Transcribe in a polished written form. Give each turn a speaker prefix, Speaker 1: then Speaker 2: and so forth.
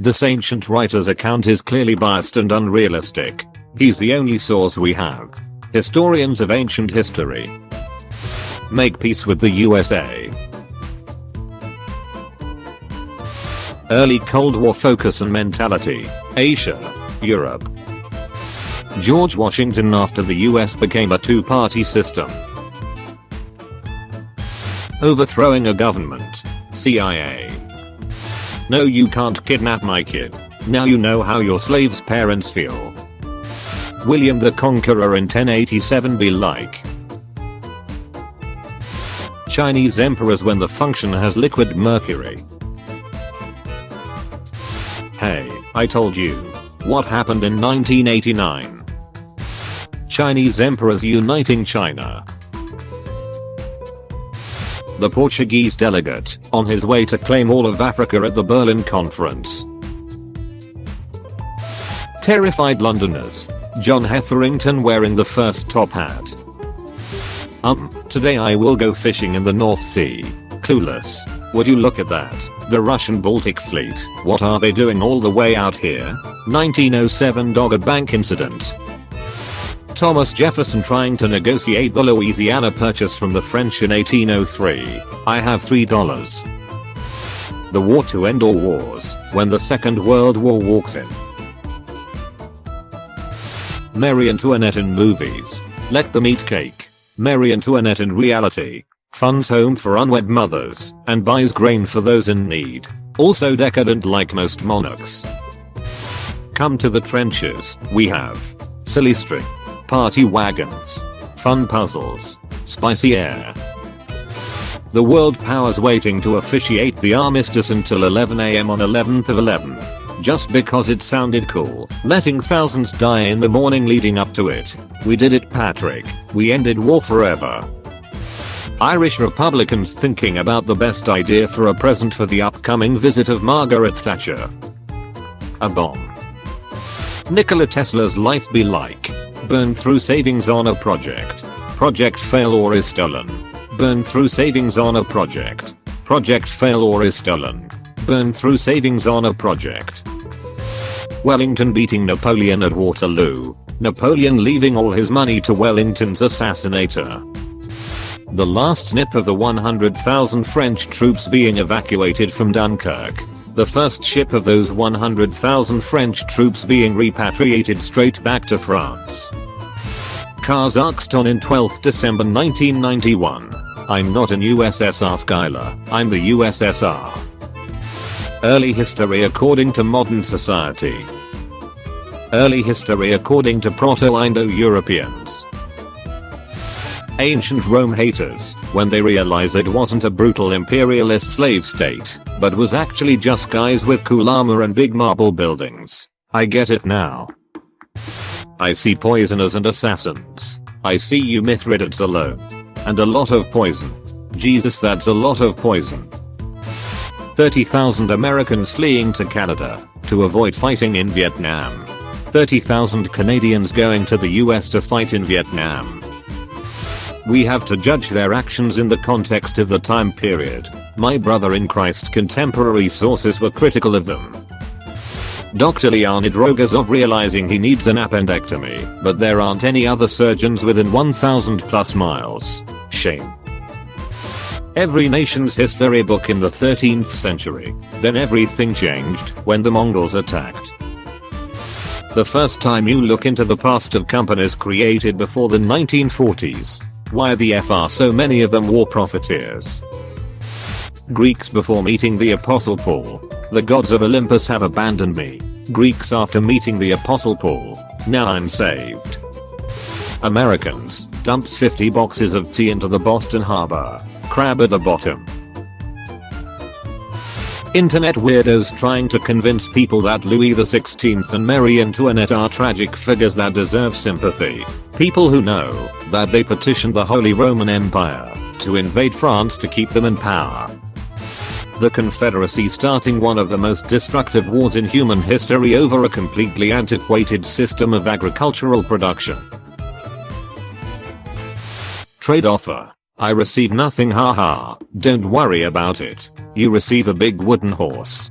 Speaker 1: This ancient writer's account is clearly biased and unrealistic. He's the only source we have. Historians of ancient history. Make peace with the USA. Early Cold War focus and mentality. Asia. Europe. George Washington after the US became a two-party system. Overthrowing a government. CIA. No, you can't kidnap my kid. Now you know how your slave's parents feel. William the Conqueror in 1087 be like. Chinese emperors when the function has liquid mercury. Hey, I told you. What happened in 1989? Chinese emperors uniting China. The Portuguese delegate, on his way to claim all of Africa at the Berlin Conference. Terrified Londoners. John Hetherington wearing the first top hat. Today I will go fishing in the North Sea. Clueless. Would you look at that? The Russian Baltic Fleet. What are they doing all the way out here? 1907 Dogger Bank incident. Thomas Jefferson trying to negotiate the Louisiana Purchase from the French in 1803. I have $3. The war to end all wars, when the Second World War walks in. Marie Antoinette in movies. Let them eat cake. Marie Antoinette in reality. Funds home for unwed mothers, and buys grain for those in need. Also decadent like most monarchs. Come to the trenches, we have silly string, party wagons, fun puzzles, spicy air. The world powers waiting to officiate the armistice until 11 AM on 11th of 11th, just because it sounded cool, letting thousands die in the morning leading up to it. We did it, Patrick. We ended war forever. Irish Republicans thinking about the best idea for a present for the upcoming visit of Margaret Thatcher. A bomb. Nikola Tesla's life be like. Burn through savings on a project. Project fail or is stolen. Burn through savings on a project. Project fail or is stolen. Burn through savings on a project. Wellington beating Napoleon at Waterloo. Napoleon leaving all his money to Wellington's assassinator. The last snip of the 100,000 French troops being evacuated from Dunkirk. The first ship of those 100,000 French troops being repatriated straight back to France. Kazakhstan in 12th December 1991. I'm not an USSR Skylar, I'm the USSR. Early history according to modern society. Early history according to Proto-Indo-Europeans. Ancient Rome haters, when they realize it wasn't a brutal imperialist slave state, but was actually just guys with cool armor and big marble buildings. I get it now. I see poisoners and assassins. I see you Mithridates alone. And a lot of poison. Jesus, that's a lot of poison. 30,000 Americans fleeing to Canada to avoid fighting in Vietnam. 30,000 Canadians going to the US to fight in Vietnam. We have to judge their actions in the context of the time period. My brother in Christ contemporary sources were critical of them. Dr. Leonid Rogozov realizing he needs an appendectomy, but there aren't any other surgeons within 1,000 plus miles. Shame. Every nation's history book in the 13th century. Then everything changed when the Mongols attacked. The first time you look into the past of companies created before the 1940s. Why the F are so many of them war profiteers? Greeks before meeting the Apostle Paul. The gods of Olympus have abandoned me. Greeks after meeting the Apostle Paul. Now I'm saved. Americans dumps 50 boxes of tea into the Boston Harbor. Crab at the bottom. Internet weirdos trying to convince people that Louis XVI and Marie Antoinette are tragic figures that deserve sympathy. People who know that they petitioned the Holy Roman Empire to invade France to keep them in power. The Confederacy starting one of the most destructive wars in human history over a completely antiquated system of agricultural production. Trade offer. I receive nothing, haha. Don't worry about it. You receive a big wooden horse.